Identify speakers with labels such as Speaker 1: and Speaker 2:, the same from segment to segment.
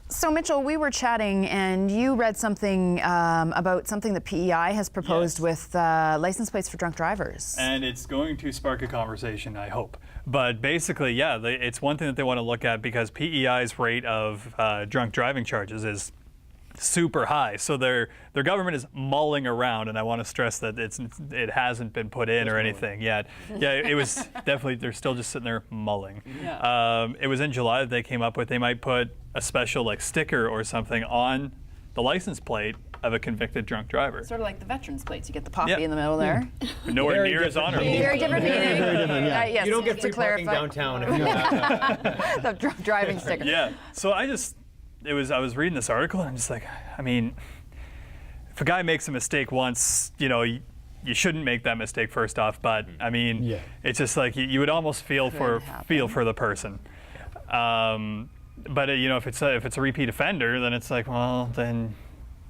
Speaker 1: So Mitchell, we were chatting and you read something about something that PEI has proposed with license plates for drunk drivers.
Speaker 2: And it's going to spark a conversation, I hope. But basically, yeah, it's one thing that they want to look at because PEI's rate of drunk driving charges is super high. So their government is mulling around, and I want to stress that it hasn't been put in or anything yet. Yeah, it was definitely, they're still just sitting there mulling.
Speaker 3: Yeah.
Speaker 2: It was in July that they came up with they might put a special sticker or something on the license plate of a convicted drunk driver.
Speaker 1: Sort of like the veterans plates. You get the poppy in the middle there.
Speaker 2: Nowhere near as honorable.
Speaker 1: Very different meaning.
Speaker 4: Very different, yeah.
Speaker 1: Yes,
Speaker 5: You don't get
Speaker 1: to
Speaker 5: free parking
Speaker 1: clarify.
Speaker 5: downtown if you have that.
Speaker 1: The drunk driving sticker.
Speaker 2: Yeah. So I was reading this article and I'm just like, I mean, if a guy makes a mistake once, you shouldn't make that mistake first off. But I mean, it's just like you would almost feel for the person. But if it's a repeat offender, then it's like, well, then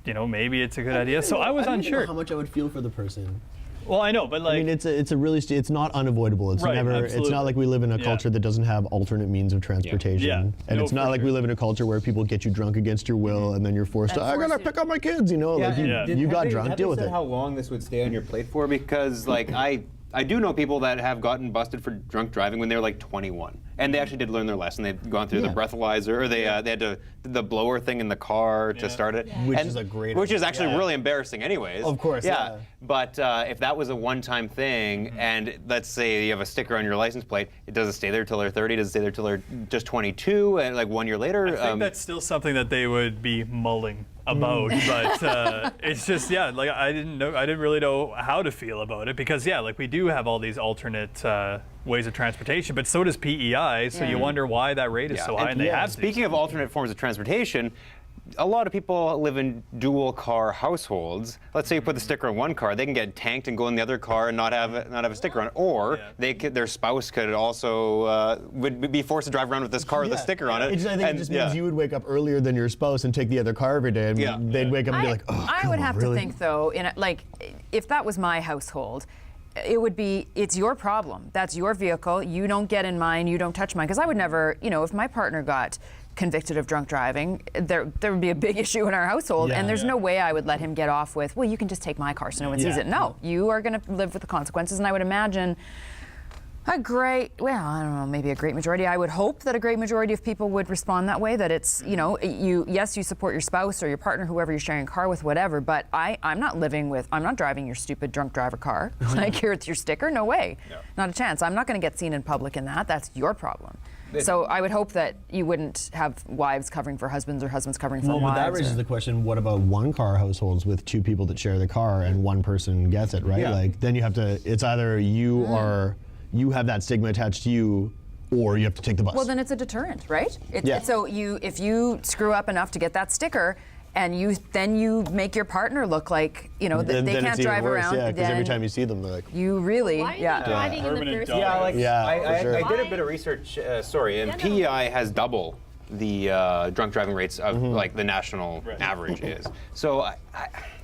Speaker 2: maybe it's a good idea. So I was
Speaker 4: I don't
Speaker 2: unsure
Speaker 4: know how much I would feel for the person.
Speaker 2: Well, I know, but
Speaker 4: I mean, it's not unavoidable. It's
Speaker 2: Right,
Speaker 4: never.
Speaker 2: absolutely.
Speaker 4: It's not like we live in a culture that doesn't have alternate means of transportation.
Speaker 2: Yeah.
Speaker 4: And
Speaker 2: No,
Speaker 4: it's not
Speaker 2: for
Speaker 4: like we live in a culture where people get you drunk against your will, and then you're forced to. I gotta pick up my kids. You got drunk. Deal with it.
Speaker 5: How long this would stay on your plate for? Because I do know people that have gotten busted for drunk driving when they were like 21, and they actually did learn their lesson. They've gone through the breathalyzer, or they had the blower thing in the car to start it,
Speaker 4: Which is a great
Speaker 5: which is
Speaker 4: idea.
Speaker 5: actually really embarrassing, anyways.
Speaker 4: Of course, yeah.
Speaker 5: But if that was a one-time thing, and let's say you have a sticker on your license plate, does it stay there till they're 30? Does it stay there till they're just 22? And like 1 year later,
Speaker 2: I think that's still something that they would be mulling about, but it's just I didn't really know how to feel about it because we do have all these alternate ways of transportation, but so does PEI, so you wonder why that rate is so high, and they have to.
Speaker 5: Speaking of alternate forms of transportation, a lot of people live in dual car households. Let's say you put the sticker on one car, they can get tanked and go in the other car and not have a sticker on it, or their spouse could also would be forced to drive around with this car with a sticker on it.
Speaker 4: I think it just means you would wake up earlier than your spouse and take the other car every day, and they'd wake up and be like, oh,
Speaker 1: I would have to think though, if that was my household, it would be, it's your problem. That's your vehicle. You don't get in mine. You don't touch mine. Because I would never, if my partner got convicted of drunk driving, there would be a big issue in our household, and there's no way I would let him get off with, well, you can just take my car so no one sees it. No, you are going to live with the consequences, and I would imagine I don't know, maybe a great majority. I would hope that a great majority of people would respond that way, that it's, you support your spouse or your partner, whoever you're sharing a car with, whatever, but I'm not driving your stupid drunk driver car. Like, here it's your sticker, no way. No. Not a chance. I'm not going to get seen in public in that. That's your problem. So I would hope that you wouldn't have wives covering for husbands or husbands covering for wives.
Speaker 4: But that raises the question, what about one-car households with two people that share the car and one person gets it, right?
Speaker 5: Yeah.
Speaker 4: Then you have to, it's either you have that stigma attached to you, or you have to take the bus.
Speaker 1: Well, then it's a deterrent, right? So if you screw up enough to get that sticker, and then you make your partner look like they can't drive around.
Speaker 4: Yeah, because every time you see them, they're like,
Speaker 1: you really,
Speaker 3: Why are they driving in the first place?
Speaker 5: I did a bit of research. And PEI has double the drunk driving rates of the national average is. So I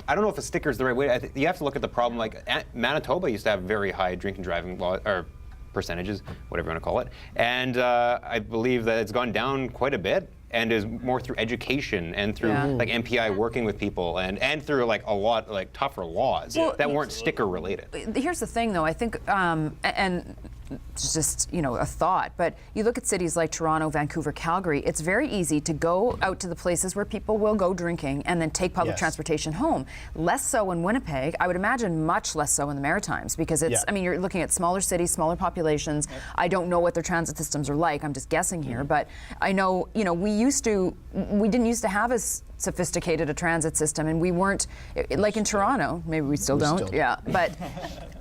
Speaker 5: don't know if a sticker is the right way. You have to look at the problem. Like Manitoba used to have very high drinking driving law or percentages, whatever you want to call it, and I believe that it's gone down quite a bit, and is more through education and through MPI working with people and through a lot tougher laws that weren't sticker related.
Speaker 1: Here's the thing, though. I think and it's just a thought, but you look at cities like Toronto, Vancouver, Calgary, it's very easy to go out to the places where people will go drinking and then take public transportation home. Less so in Winnipeg. I would imagine much less so in the Maritimes, because it's you're looking at smaller cities, smaller populations. I don't know what their transit systems are like. I'm just guessing here, but I know we didn't used to have as sophisticated a transit system, and we weren't like in Toronto. Maybe we still don't. Yeah, but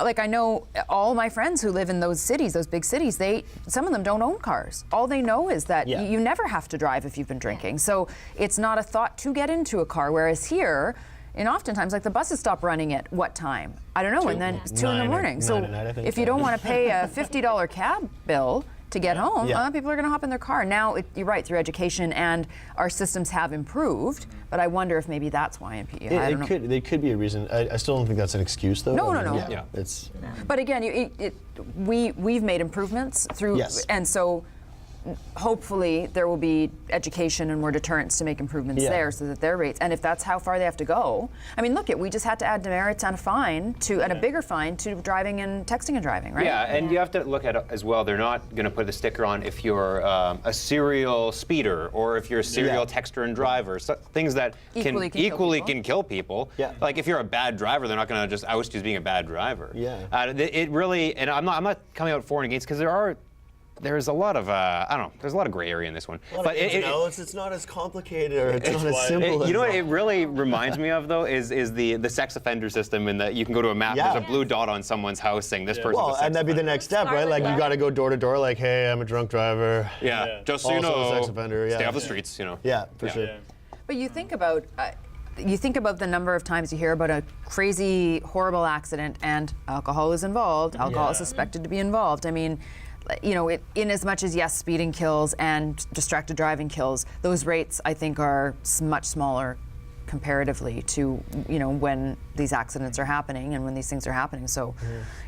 Speaker 1: I know all my friends who live in those cities, those big cities, some of them don't own cars. All they know is that you never have to drive if you've been drinking. So it's not a thought to get into a car. Whereas here, and oftentimes, the buses stop running at what time? I don't know, and then it's 2 in the morning. So if you don't want to pay a $50 cab bill to get home, people are going to hop in their car. Now, you're right, through education, and our systems have improved, but I wonder if maybe that's why in PEI. I don't know.
Speaker 4: There could be a reason. I still don't think that's an excuse, though.
Speaker 1: No.
Speaker 4: It's.
Speaker 1: But again, we've made improvements through, and so hopefully there will be education and more deterrence to make improvements there so that their rates, and if that's how far they have to go. I mean, look, we just had to add demerits and a fine and a bigger fine to driving and texting and driving, right?
Speaker 5: Yeah, and you have to look at it as well. They're not going to put the sticker on if you're a serial speeder or if you're a serial texter and driver. So, things that equally can kill people.
Speaker 4: Yeah.
Speaker 5: Like if you're a bad driver, they're not going to just oust you as being a bad driver.
Speaker 4: Yeah.
Speaker 5: It really, and I'm not coming out for and against because there's a lot of I don't know. There's a lot of gray area in this one.
Speaker 4: But it's not as complicated or it's not as simple.
Speaker 5: You know what it really reminds me of though is the sex offender system in that you can go to a map. There's a blue dot on someone's house saying this person's a sex
Speaker 4: and that'd be the next step, right? Like you got to go door to door, like, hey, I'm a drunk driver.
Speaker 5: Yeah. Just so you
Speaker 4: Also
Speaker 5: know,
Speaker 4: a sex offender.
Speaker 5: stay off the streets. You know.
Speaker 4: Yeah, for sure.
Speaker 2: Yeah.
Speaker 1: But you think about the number of times you hear about a crazy, horrible accident and alcohol is involved. Alcohol is suspected to be involved. I mean, you know, in as much as yes, speeding kills and distracted driving kills, those rates I think are much smaller comparatively to when these accidents are happening and when these things are happening. So,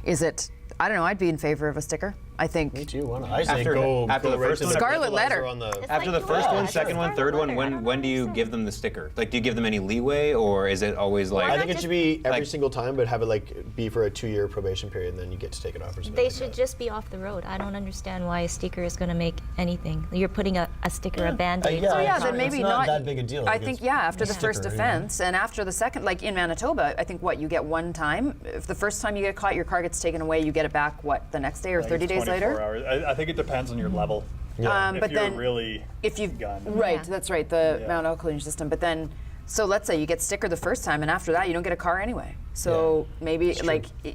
Speaker 1: is it? I don't know. I'd be in favor of a sticker. I think.
Speaker 4: Me too. I say
Speaker 5: After the first one,
Speaker 1: Scarlet letter.
Speaker 5: After the first one, second one, third one, when do you give them the sticker? Like, do you give them any leeway, or is it always like?
Speaker 4: I think it should be every single time, but have it be for a 2-year probation period, and then you get to take it off or something.
Speaker 3: They should just be off the road. I don't understand why a sticker is going to make anything. You're putting a sticker, a band-aid.
Speaker 1: Then maybe
Speaker 4: it's not that big a deal.
Speaker 1: I think after the first offense and after the second, like in Manitoba, I think you get one time. If the first time you get caught, your car gets taken away, you get it back the next day or 30 days later?
Speaker 2: 24 hours. I think it depends on your level.
Speaker 1: But
Speaker 2: if you're
Speaker 1: then
Speaker 2: really
Speaker 1: right, that's right, the Mount Alkaline system. But then, so let's say you get sticker the first time, and after that you don't get a car anyway. So maybe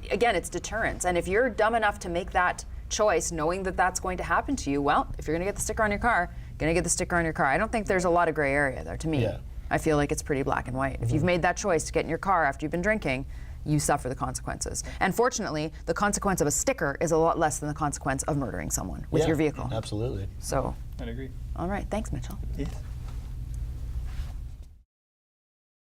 Speaker 1: again, it's deterrence. And if you're dumb enough to make that choice, knowing that that's going to happen to you, well, if you're going to get the sticker on your car, going to get the sticker on your car. I don't think there's a lot of gray area there. To me, I feel like it's pretty black and white. If you've made that choice to get in your car after you've been drinking, you suffer the consequences. And fortunately, the consequence of a sticker is a lot less than the consequence of murdering someone with your vehicle.
Speaker 4: Absolutely.
Speaker 1: So,
Speaker 2: I'd agree.
Speaker 1: all right, thanks, Mitchell.
Speaker 2: Yes.